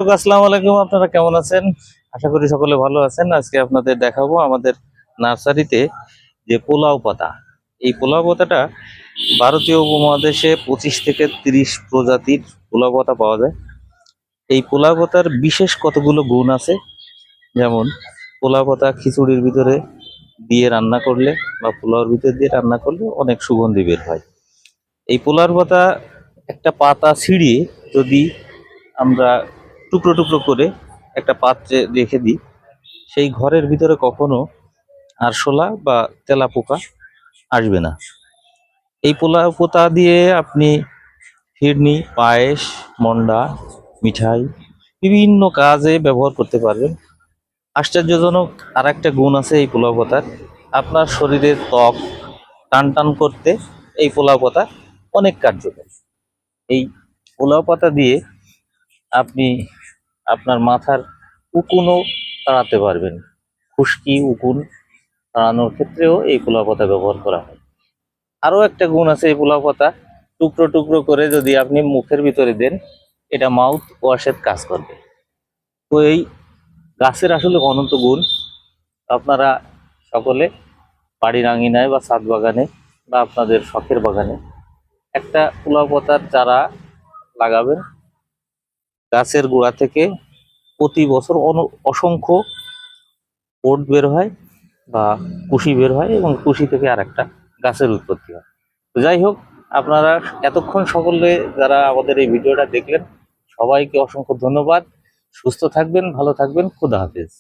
আসসালামু আলাইকুম, আপনারা কেমন আছেন? আশা করি সকলে ভালো আছেন। আজকে আপনাদের দেখাবো আমাদের নার্সারিতে যে পোলাও পাতা। এই পোলাও পাতাটা ভারতীয় উপমহাদেশে 25 থেকে 30 প্রজাতির পোলাও পাতা পাওয়া যায়। এই পোলাও পাতার বিশেষ কতগুলো গুণ আছে, যেমন পোলাও পাতা খিচুড়ির ভিতরে দিয়ে রান্না করলে বা পোলাওর ভিতরে দিয়ে রান্না করলে অনেক সুগন্ধি বের হয়। এই পোলাওর পাতা একটা পাতা ছিঁড়িয়ে যদি আমরা টুকরো টুকরো করে একটা পাত্রে রেখে দিই, সেই ঘরের ভিতরে কখনো আরশোলা বা তেলাপোকা আসবে না। এই পোলাও পোতা দিয়ে আপনি ফিরনি, পায়েস, মন্ডা, মিঠাই বিভিন্ন কাজে ব্যবহার করতে পারবেন। আশ্চর্যজনক আর একটা গুণ আছে এই পোলাও পাতার, আপনার শরীরের ত্বক টান টান করতে এই পোলাও পাতা অনেক কার্যকর। এই পোলাও পাতা দিয়ে আপনি আপনার মাথার উকুনও তাড়াতে পারবেন। খুশকি, উকুন তাড়ানোর ক্ষেত্রেও এই পোলাও পাতা ব্যবহার করা হয়। আরও একটা গুণ আছে এই পোলাও পাতা, টুকরো টুকরো করে যদি আপনি মুখের ভিতরে দেন, এটা মাউথ ওয়াশের কাজ করবে। তো এই গাছের আসলে অনন্ত গুণ। আপনারা সকলে বাড়ির আঙিনায় বা ছাদ বাগানে বা আপনাদের শখের বাগানে একটা পোলাও পাতার চারা লাগাবেন। গাছের গোড়া থেকে প্রতি বছর অসংখ্য পোট বের হয় বা কুশি বের হয় এবং কুশি থেকে আর একটা গাছের উৎপত্তি হয়। তো যাই হোক, আপনারা এতক্ষণ সকলে যারা আমাদের এই ভিডিওটা দেখলেন, সবাইকে অসংখ্য ধন্যবাদ। সুস্থ থাকবেন, ভালো থাকবেন, খুদা হাফেজ।